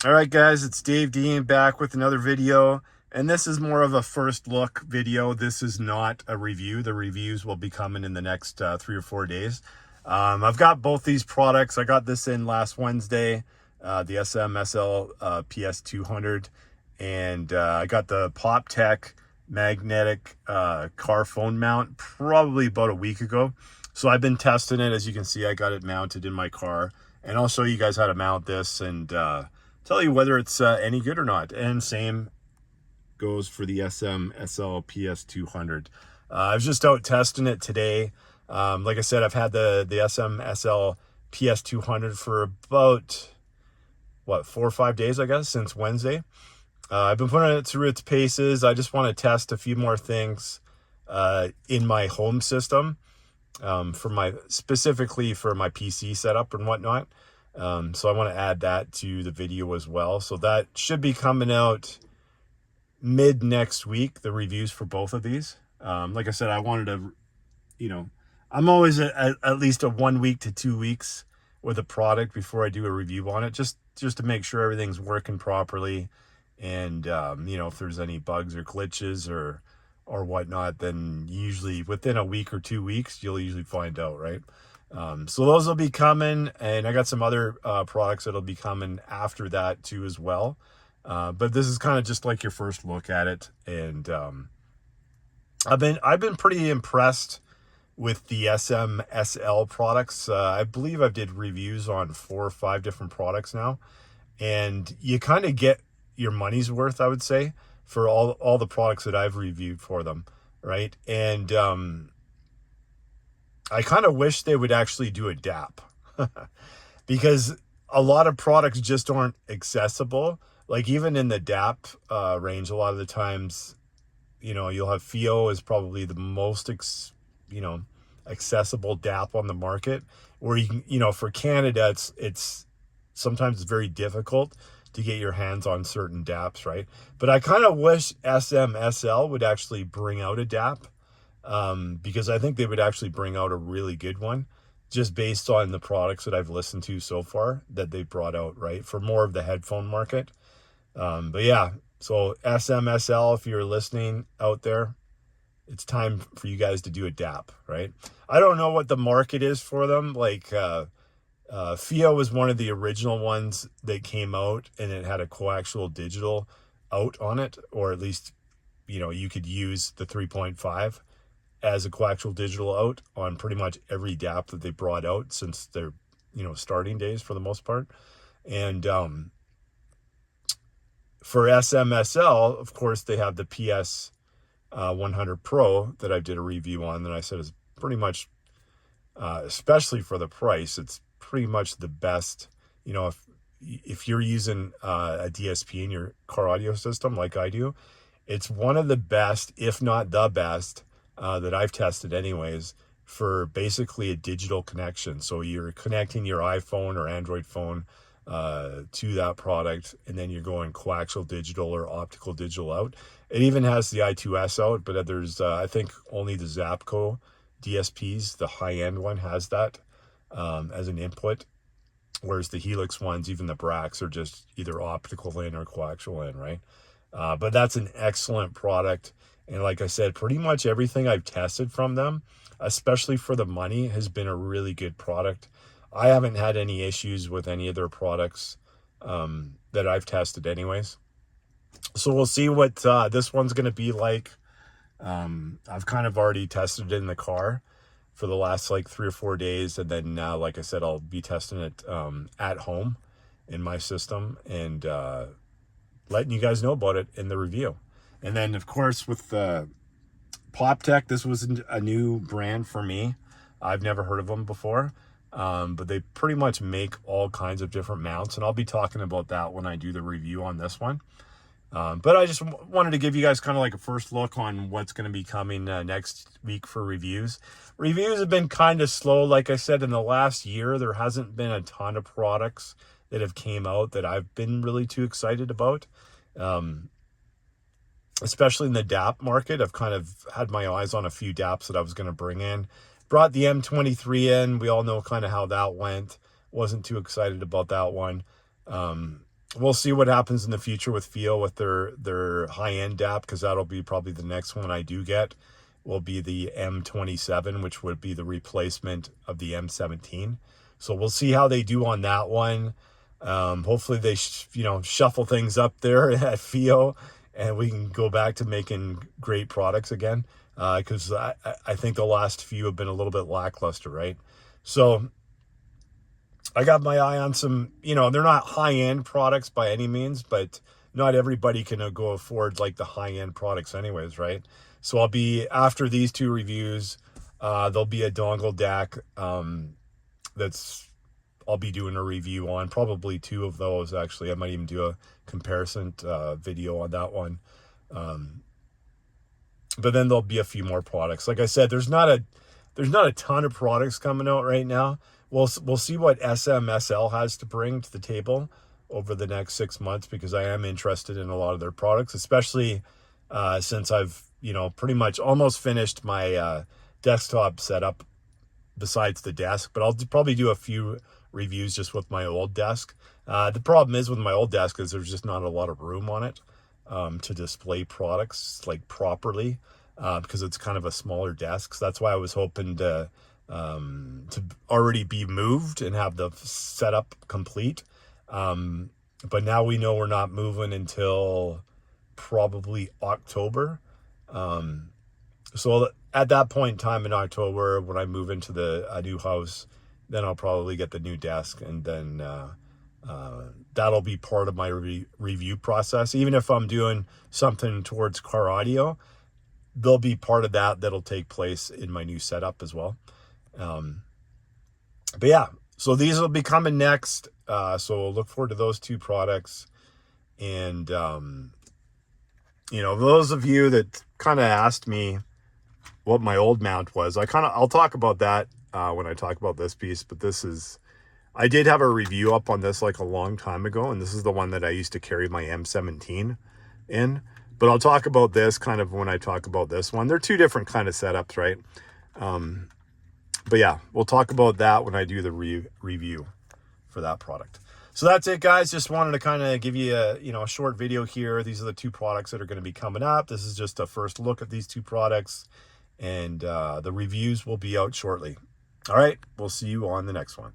All right, guys, it's Dave Dean back with another video, and this is more of a first look video. This is not a review. The reviews will be coming in the next 3 or 4 days. I've got both these products. I got this in last Wednesday, the SMSL PS200, and I got the PopTech magnetic car phone mount probably about a week ago. So I've been testing it. As you can see, I got it mounted in my car, and I'll show you guys how to mount this and tell you whether it's any good or not. And same goes for the SMSL PS200. I was just out testing it today. Like I said, I've had the SMSL PS200 for about, 4 or 5 days, I guess, since Wednesday. I've been putting it through its paces. I just want to test a few more things in my home system, specifically for my PC setup and whatnot. So I want to add that to the video as well. So that should be coming out mid next week, the reviews for both of these. Like I said, I wanted to, I'm always at least a 1 week to 2 weeks with a product before I do a review on it, just to make sure everything's working properly. And, if there's any bugs or glitches or whatnot, then usually within a week or 2 weeks, you'll usually find out, right? So those will be coming, and I got some other products that'll be coming after that too as well. But this is kind of just like your first look at it, and I've been pretty impressed with the SMSL products. I believe I did reviews on 4 or 5 different products now, and you kind of get your money's worth, I would say, for all the products that I've reviewed for them, right? And I kind of wish they would actually do a DAP because a lot of products just aren't accessible. Like even in the DAP range, a lot of the times, you'll have FIO is probably the most, accessible DAP on the market, where you can, for Canada, it's sometimes it's very difficult to get your hands on certain DAPs, right? But I kind of wish SMSL would actually bring out a DAP, because I think they would actually bring out a really good one, just based on the products that I've listened to so far that they brought out, right, for more of the headphone market. But yeah, so SMSL, if you're listening out there, it's time for you guys to do a DAP, right? I don't know what the market is for them. Like FIO was one of the original ones that came out, and it had a coaxial digital out on it, or at least, you could use the 3.5 as a coaxial digital out on pretty much every DAP that they brought out since their, starting days for the most part. And for SMSL, of course, they have the PS100 Pro that I did a review on that I said is pretty much, especially for the price, it's pretty much the best. If you're using a DSP in your car audio system like I do, it's one of the best, if not the best, that I've tested anyways, for basically a digital connection. So you're connecting your iPhone or Android phone to that product, and then you're going coaxial digital or optical digital out. It even has the I2S out, but there's I think only the Zapco DSPs, the high-end one, has that as an input, whereas the Helix ones, even the Brax, are just either optical in or coaxial in, right? But that's an excellent product. And like I said, pretty much everything I've tested from them, especially for the money, has been a really good product. I haven't had any issues with any of their products that I've tested anyways. So we'll see what this one's going to be like. I've kind of already tested it in the car for the last 3 or 4 days. And then now, like I said, I'll be testing it at home in my system, and letting you guys know about it in the review. And then, of course, with the PopTech, this was a new brand for me. I've never heard of them before, but they pretty much make all kinds of different mounts, and I'll be talking about that when I do the review on this one. But I just wanted to give you guys kind of like a first look on what's going to be coming next week for reviews. Reviews have been kind of slow. Like I said, in the last year, there hasn't been a ton of products that have came out that I've been really too excited about. Especially in the DAP market, I've kind of had my eyes on a few DAPs that I was going to bring in. Brought the M23 in. We all know kind of how that went. Wasn't too excited about that one. we'll see what happens in the future with Feel with their high-end DAP, because that'll be probably the next one I do get, will be the M27, which would be the replacement of the M17. So we'll see how they do on that one. Hopefully they shuffle things up there at Feel, and we can go back to making great products again, because I think the last few have been a little bit lackluster, right? So I got my eye on some, they're not high-end products by any means, but not everybody can go afford like the high-end products anyways, right? So I'll be, after these two reviews, there'll be a dongle DAC I'll be doing a review on, probably two of those actually. I might even do a comparison video on that one. But then there'll be a few more products. Like I said, there's not a ton of products coming out right now. We'll see what SMSL has to bring to the table over the next 6 months, because I am interested in a lot of their products, especially since I've pretty much almost finished my desktop setup besides the desk. But I'll probably do a few reviews just with my old desk. The problem is with my old desk is there's just not a lot of room on it to display products like properly, because it's kind of a smaller desk. So that's why I was hoping to already be moved and have the setup complete. But now we know we're not moving until probably October. So at that point in time in October, when I move into a new house, then I'll probably get the new desk, and then that'll be part of my review process. Even if I'm doing something towards car audio, there'll be part of that'll take place in my new setup as well. But yeah, so these will be coming next. So look forward to those two products. And, those of you that kind of asked me what my old mount was, I'll talk about that when I talk about this piece. But I did have a review up on this like a long time ago, and this is the one that I used to carry my M17 in. But I'll talk about this kind of when I talk about this one. They're two different kind of setups, right? But yeah, we'll talk about that when I do the review for that product. So that's it, guys. Just wanted to kind of give you a short video here. These are the two products that are going to be coming up. This is just a first look at these two products, and the reviews will be out shortly. All right, we'll see you on the next one.